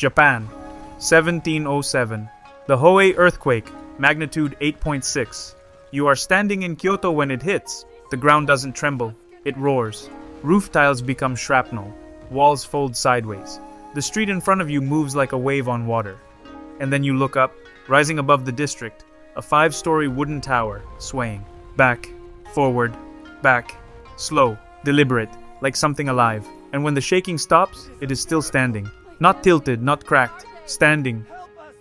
Japan, 1707. The Hoei earthquake, magnitude 8.6. You are standing in Kyoto when it hits. The ground doesn't tremble, it roars. Roof tiles become shrapnel. Walls fold sideways. The street in front of you moves like a wave on water. And then you look up, rising above the district, a 5-story wooden tower, swaying. Back, forward, back, slow, deliberate, like something alive. And when the shaking stops, it is still standing. Not tilted, not cracked, standing.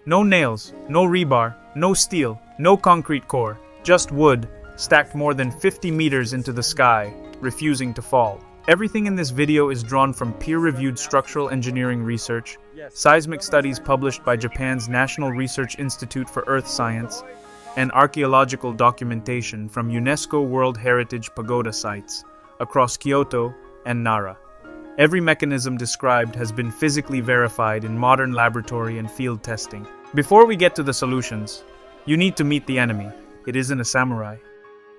No nails, no rebar, no steel, no concrete core, just wood, stacked more than 50 meters into the sky, refusing to fall. Everything in this video is drawn from peer-reviewed structural engineering research, seismic studies published by Japan's National Research Institute for Earth Science, and archaeological documentation from UNESCO World Heritage Pagoda sites across Kyoto and Nara. Every mechanism described has been physically verified in modern laboratory and field testing. Before we get to the solutions, you need to meet the enemy. It isn't a samurai.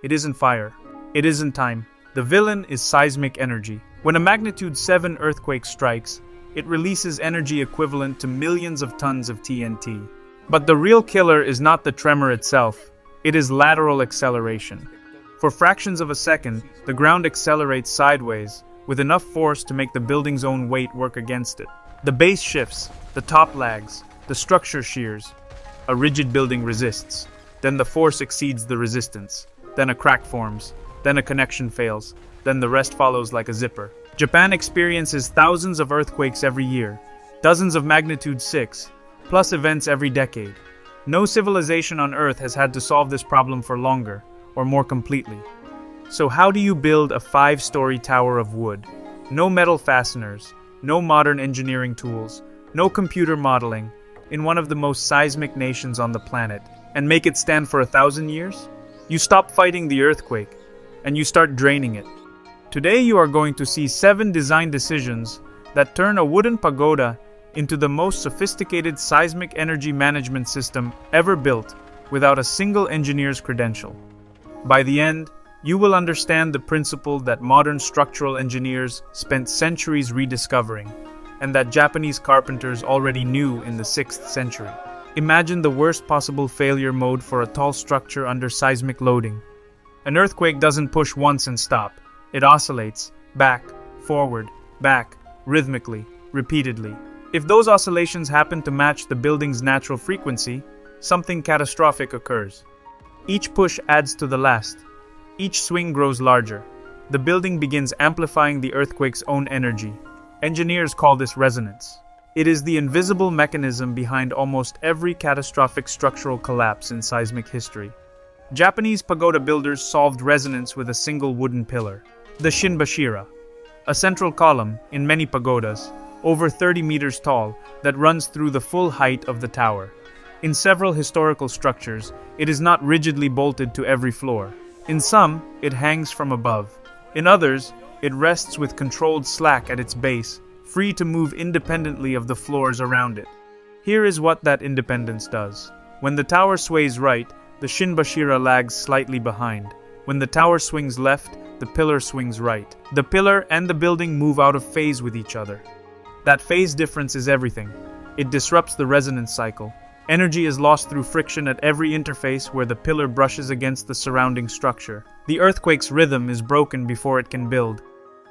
It isn't fire. It isn't time. The villain is seismic energy. When a magnitude 7 earthquake strikes, it releases energy equivalent to millions of tons of TNT. But the real killer is not the tremor itself. It is lateral acceleration. For fractions of a second, the ground accelerates sideways, with enough force to make the building's own weight work against it. The base shifts, the top lags, the structure shears. A rigid building resists. Then the force exceeds the resistance. Then a crack forms. Then a connection fails. Then the rest follows like a zipper. Japan experiences thousands of earthquakes every year, dozens of magnitude 6, plus events every decade. No civilization on Earth has had to solve this problem for longer, or more completely. So how do you build a 5-story tower of wood? No metal fasteners, no modern engineering tools, no computer modeling, in one of the most seismic nations on the planet, and make it stand for 1,000 years? You stop fighting the earthquake, and you start draining it. Today you are going to see 7 design decisions that turn a wooden pagoda into the most sophisticated seismic energy management system ever built without a single engineer's credential. By the end, you will understand the principle that modern structural engineers spent centuries rediscovering, and that Japanese carpenters already knew in the 6th century. Imagine the worst possible failure mode for a tall structure under seismic loading. An earthquake doesn't push once and stop. It oscillates, back, forward, back, rhythmically, repeatedly. If those oscillations happen to match the building's natural frequency, something catastrophic occurs. Each push adds to the last. Each swing grows larger. The building begins amplifying the earthquake's own energy. Engineers call this resonance. It is the invisible mechanism behind almost every catastrophic structural collapse in seismic history. Japanese pagoda builders solved resonance with a single wooden pillar, the shinbashira, a central column in many pagodas, over 30 meters tall, that runs through the full height of the tower. In several historical structures, it is not rigidly bolted to every floor. In some, it hangs from above. In others, it rests with controlled slack at its base, free to move independently of the floors around it. Here is what that independence does. When the tower sways right, the shinbashira lags slightly behind. When the tower swings left, the pillar swings right. The pillar and the building move out of phase with each other. That phase difference is everything. It disrupts the resonance cycle. Energy is lost through friction at every interface where the pillar brushes against the surrounding structure. The earthquake's rhythm is broken before it can build.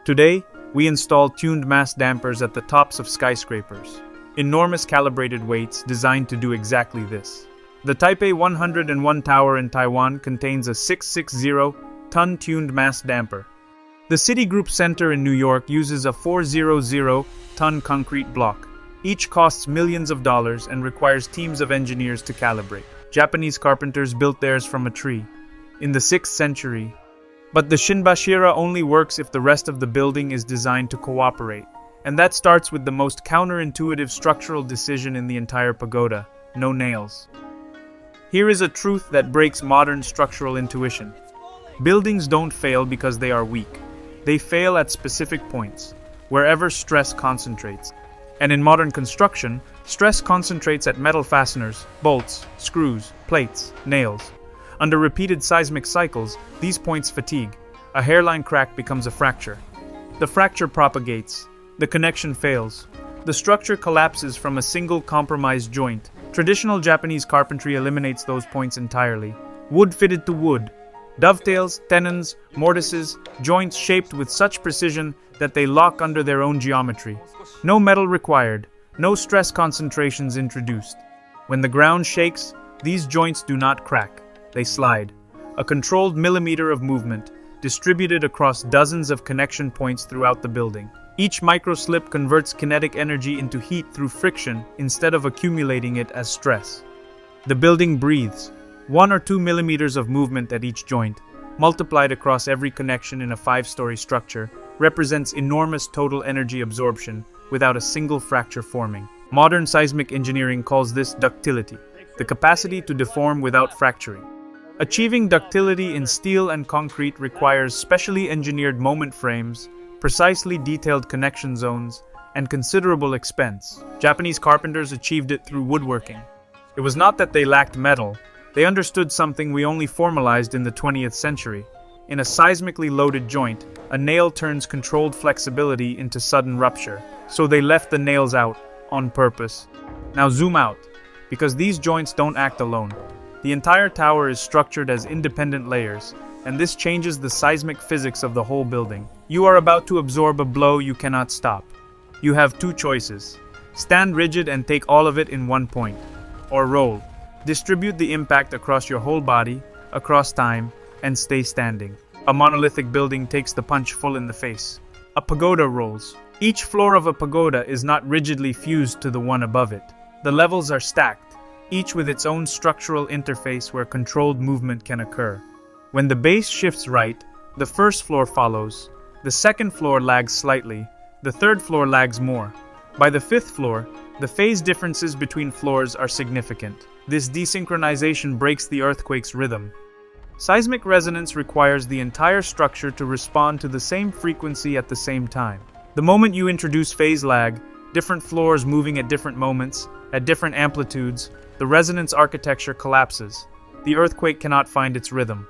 Today, we install tuned mass dampers at the tops of skyscrapers. Enormous calibrated weights designed to do exactly this. The Taipei 101 tower in Taiwan contains a 660-ton tuned mass damper. The Citigroup Center in New York uses a 400-ton concrete block. Each costs millions of dollars and requires teams of engineers to calibrate. Japanese carpenters built theirs from a tree in the 6th century. But the shinbashira only works if the rest of the building is designed to cooperate. And that starts with the most counterintuitive structural decision in the entire pagoda: no nails. Here is a truth that breaks modern structural intuition. Buildings don't fail because they are weak. They fail at specific points, wherever stress concentrates. And in modern construction, stress concentrates at metal fasteners, bolts, screws, plates, nails. Under repeated seismic cycles, these points fatigue. A hairline crack becomes a fracture. The fracture propagates. The connection fails. the structure collapses from a single compromised joint. Traditional Japanese carpentry eliminates those points entirely. Wood fitted to wood. Dovetails, tenons, mortises, joints shaped with such precision that they lock under their own geometry. No metal required, no stress concentrations introduced. When the ground shakes, these joints do not crack, they slide. A controlled millimeter of movement, distributed across dozens of connection points throughout the building. Each microslip converts kinetic energy into heat through friction instead of accumulating it as stress. The building breathes. 1 or 2 millimeters of movement at each joint, multiplied across every connection in a 5-story structure, represents enormous total energy absorption without a single fracture forming. Modern seismic engineering calls this ductility, the capacity to deform without fracturing. Achieving ductility in steel and concrete requires specially engineered moment frames, precisely detailed connection zones, and considerable expense. Japanese carpenters achieved it through woodworking. It was not that they lacked metal, they understood something we only formalized in the 20th century. In a seismically loaded joint, a nail turns controlled flexibility into sudden rupture, so they left the nails out, on purpose. Now zoom out, because these joints don't act alone. The entire tower is structured as independent layers, and this changes the seismic physics of the whole building. You are about to absorb a blow you cannot stop. You have 2 choices. Stand rigid and take all of it in one point, or roll. Distribute the impact across your whole body, across time, and stay standing. A monolithic building takes the punch full in the face. A pagoda rolls. Each floor of a pagoda is not rigidly fused to the one above it. The levels are stacked, each with its own structural interface where controlled movement can occur. When the base shifts right, the first floor follows. The second floor lags slightly. The third floor lags more. By the 5th floor, the phase differences between floors are significant. This desynchronization breaks the earthquake's rhythm. Seismic resonance requires the entire structure to respond to the same frequency at the same time. The moment you introduce phase lag, different floors moving at different moments, at different amplitudes, the resonance architecture collapses. The earthquake cannot find its rhythm.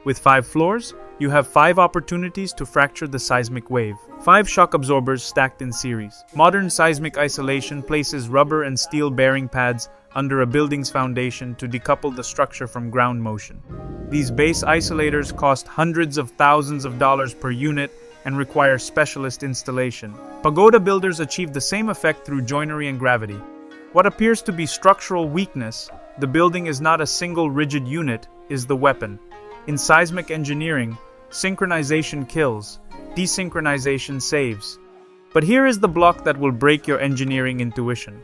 With 5 floors, you have 5 opportunities to fracture the seismic wave. 5 shock absorbers stacked in series. Modern seismic isolation places rubber and steel bearing pads under a building's foundation to decouple the structure from ground motion. These base isolators cost hundreds of thousands of dollars per unit and require specialist installation. Pagoda builders achieve the same effect through joinery and gravity. What appears to be structural weakness, the building is not a single rigid unit, is the weapon. In seismic engineering, synchronization kills, desynchronization saves. But here is the block that will break your engineering intuition.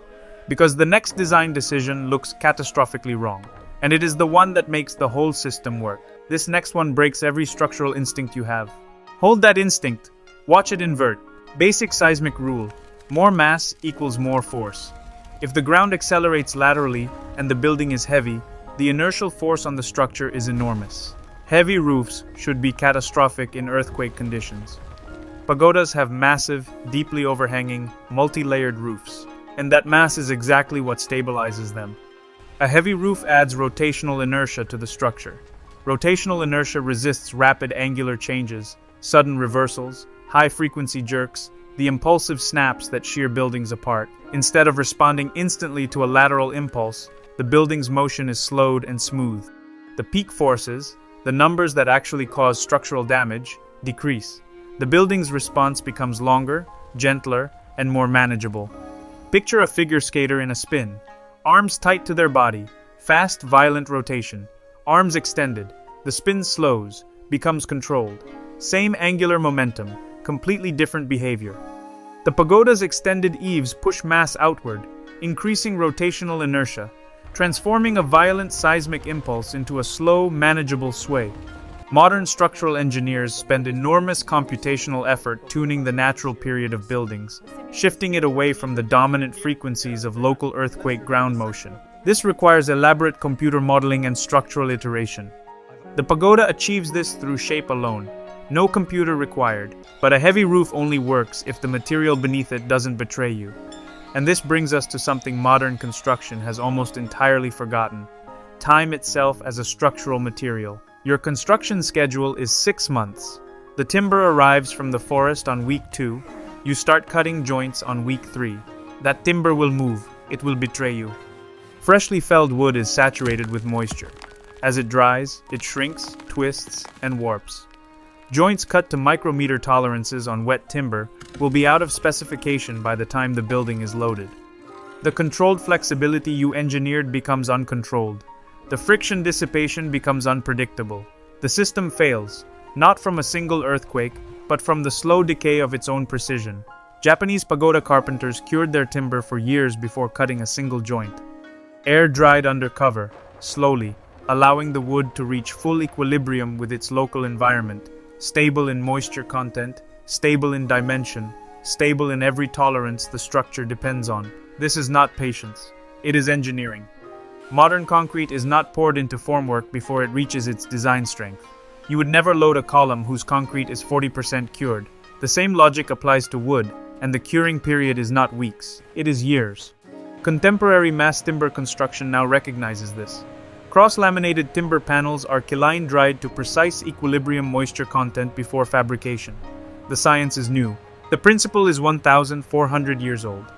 Because the next design decision looks catastrophically wrong, and it is the one that makes the whole system work. This next one breaks every structural instinct you have. Hold that instinct. Watch it invert. Basic seismic rule. More mass equals more force. If the ground accelerates laterally and the building is heavy, the inertial force on the structure is enormous. Heavy roofs should be catastrophic in earthquake conditions. Pagodas have massive, deeply overhanging, multi-layered roofs, and that mass is exactly what stabilizes them. A heavy roof adds rotational inertia to the structure. Rotational inertia resists rapid angular changes, sudden reversals, high-frequency jerks, the impulsive snaps that shear buildings apart. Instead of responding instantly to a lateral impulse, the building's motion is slowed and smooth. The peak forces, the numbers that actually cause structural damage, decrease. The building's response becomes longer, gentler, and more manageable. Picture a figure skater in a spin. Arms tight to their body, fast, violent rotation. Arms extended. The spin slows, becomes controlled. Same angular momentum, completely different behavior. The pagoda's extended eaves push mass outward, increasing rotational inertia, transforming a violent seismic impulse into a slow, manageable sway. Modern structural engineers spend enormous computational effort tuning the natural period of buildings, shifting it away from the dominant frequencies of local earthquake ground motion. This requires elaborate computer modeling and structural iteration. The pagoda achieves this through shape alone. No computer required, but a heavy roof only works if the material beneath it doesn't betray you. And this brings us to something modern construction has almost entirely forgotten: time itself as a structural material. Your construction schedule is 6 months. The timber arrives from the forest on week 2. You start cutting joints on week 3. That timber will move, it will betray you. Freshly felled wood is saturated with moisture. As it dries, it shrinks, twists, and warps. Joints cut to micrometer tolerances on wet timber will be out of specification by the time the building is loaded. The controlled flexibility you engineered becomes uncontrolled. The friction dissipation becomes unpredictable. The system fails, not from a single earthquake, but from the slow decay of its own precision. Japanese pagoda carpenters cured their timber for years before cutting a single joint. Air dried under cover, slowly, allowing the wood to reach full equilibrium with its local environment, stable in moisture content, stable in dimension, stable in every tolerance the structure depends on. This is not patience. It is engineering. Modern concrete is not poured into formwork before it reaches its design strength. You would never load a column whose concrete is 40% cured. The same logic applies to wood, and the curing period is not weeks, it is years. Contemporary mass timber construction now recognizes this. Cross-laminated timber panels are kiln dried to precise equilibrium moisture content before fabrication. The science is new. The principle is 1,400 years old.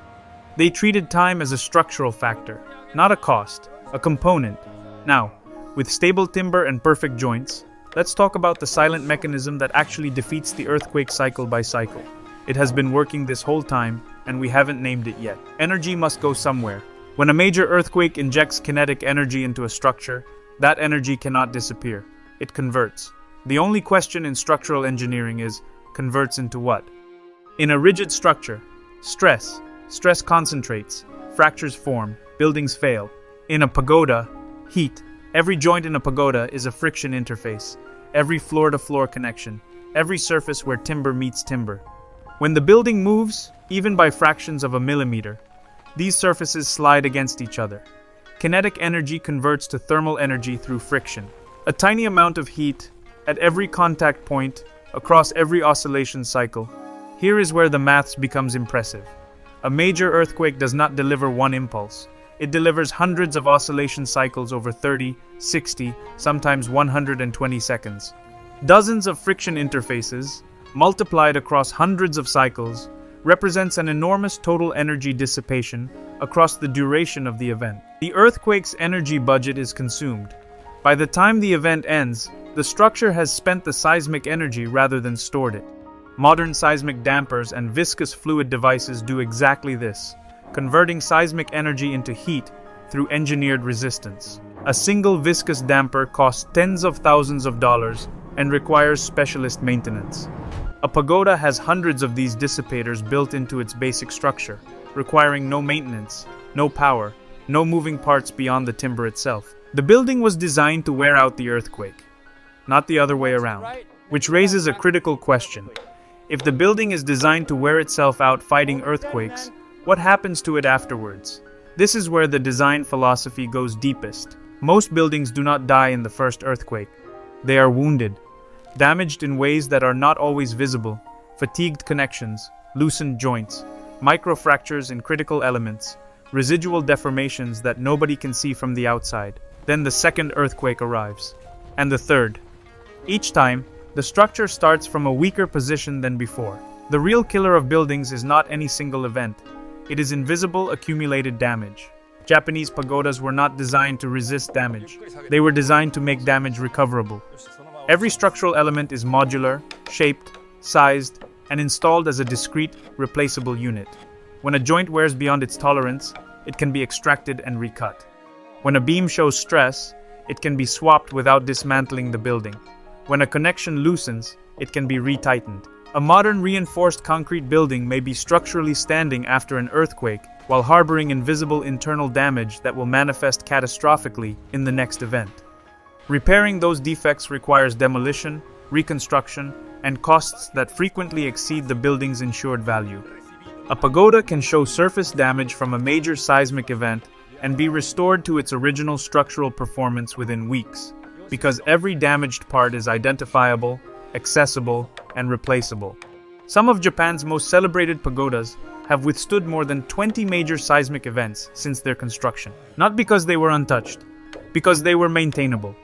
They treated time as a structural factor, not a cost, a component. Now, with stable timber and perfect joints, let's talk about the silent mechanism that actually defeats the earthquake cycle by cycle. It has been working this whole time, and we haven't named it yet. Energy must go somewhere. When a major earthquake injects kinetic energy into a structure, that energy cannot disappear. It converts. The only question in structural engineering is, converts into what? In a rigid structure, stress concentrates, fractures form, buildings fail. In a pagoda, heat. Every joint in a pagoda is a friction interface, every floor-to-floor connection, every surface where timber meets timber. When the building moves, even by fractions of a millimeter, these surfaces slide against each other. Kinetic energy converts to thermal energy through friction. A tiny amount of heat at every contact point across every oscillation cycle. Here is where the maths becomes impressive. A major earthquake does not deliver one impulse. It delivers hundreds of oscillation cycles over 30, 60, sometimes 120 seconds. Dozens of friction interfaces, multiplied across hundreds of cycles, represents an enormous total energy dissipation across the duration of the event. The earthquake's energy budget is consumed. By the time the event ends, the structure has spent the seismic energy rather than stored it. Modern seismic dampers and viscous fluid devices do exactly this, converting seismic energy into heat through engineered resistance. A single viscous damper costs tens of thousands of dollars and requires specialist maintenance. A pagoda has hundreds of these dissipators built into its basic structure, requiring no maintenance, no power, no moving parts beyond the timber itself. The building was designed to wear out the earthquake, not the other way around, which raises a critical question. If the building is designed to wear itself out fighting earthquakes, what happens to it afterwards? This is where the design philosophy goes deepest. Most buildings do not die in the first earthquake. They are wounded, damaged in ways that are not always visible, fatigued connections, loosened joints, microfractures in critical elements, residual deformations that nobody can see from the outside. Then the second earthquake arrives, and the third. Each time, the structure starts from a weaker position than before. The real killer of buildings is not any single event. It is invisible accumulated damage. Japanese pagodas were not designed to resist damage. They were designed to make damage recoverable. Every structural element is modular, shaped, sized, and installed as a discrete, replaceable unit. When a joint wears beyond its tolerance, it can be extracted and recut. When a beam shows stress, it can be swapped without dismantling the building. When a connection loosens, it can be retightened. A modern reinforced concrete building may be structurally standing after an earthquake while harboring invisible internal damage that will manifest catastrophically in the next event. Repairing those defects requires demolition, reconstruction, and costs that frequently exceed the building's insured value. A pagoda can show surface damage from a major seismic event and be restored to its original structural performance within weeks, because every damaged part is identifiable, accessible, and replaceable. Some of Japan's most celebrated pagodas have withstood more than 20 major seismic events since their construction. Not because they were untouched, because they were maintainable.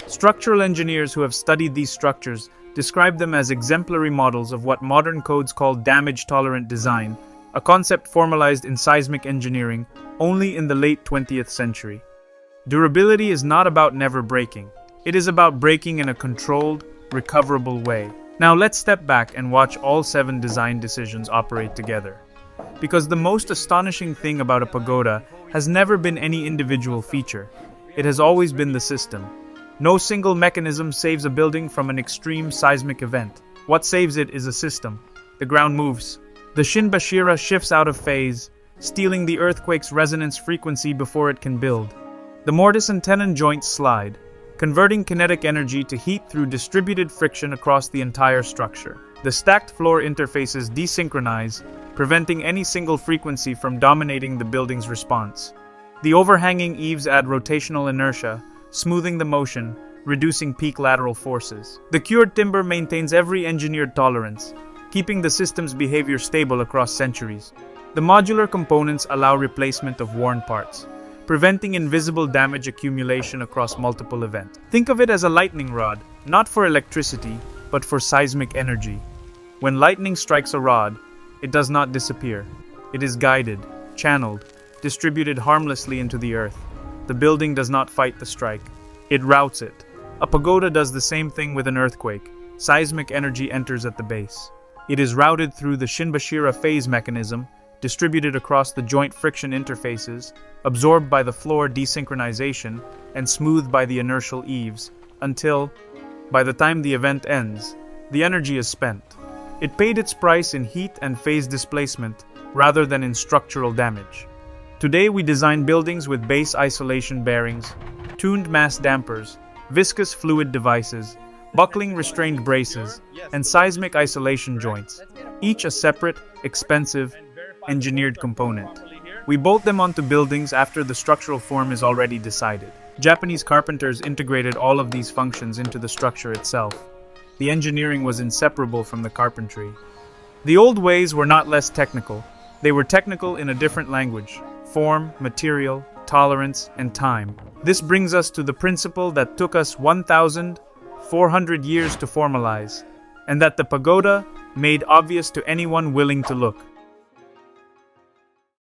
Structural engineers who have studied these structures describe them as exemplary models of what modern codes call damage-tolerant design, a concept formalized in seismic engineering only in the late 20th century. Durability is not about never breaking. It is about breaking in a controlled, recoverable way. Now let's step back and watch all 7 design decisions operate together. Because the most astonishing thing about a pagoda has never been any individual feature. It has always been the system. No single mechanism saves a building from an extreme seismic event. What saves it is a system. The ground moves. The shinbashira shifts out of phase, stealing the earthquake's resonance frequency before it can build. The mortise and tenon joints slide, converting kinetic energy to heat through distributed friction across the entire structure. The stacked floor interfaces desynchronize, preventing any single frequency from dominating the building's response. The overhanging eaves add rotational inertia, smoothing the motion, reducing peak lateral forces. The cured timber maintains every engineered tolerance, keeping the system's behavior stable across centuries. The modular components allow replacement of worn parts, preventing invisible damage accumulation across multiple events. Think of it as a lightning rod, not for electricity, but for seismic energy. When lightning strikes a rod, it does not disappear. It is guided, channeled, distributed harmlessly into the earth. The building does not fight the strike. It routes it. A pagoda does the same thing with an earthquake. Seismic energy enters at the base. It is routed through the shinbashira phase mechanism, distributed across the joint friction interfaces, absorbed by the floor desynchronization, and smoothed by the inertial eaves, until, by the time the event ends, the energy is spent. It paid its price in heat and phase displacement, rather than in structural damage. Today we design buildings with base isolation bearings, tuned mass dampers, viscous fluid devices, buckling restrained braces, and seismic isolation joints, each a separate, expensive, engineered component. We bolt them onto buildings after the structural form is already decided. Japanese carpenters integrated all of these functions into the structure itself. The engineering was inseparable from the carpentry. The old ways were not less technical. They were technical in a different language: form, material, tolerance, and time. This brings us to the principle that took us 1,400 years to formalize, and that the pagoda made obvious to anyone willing to look.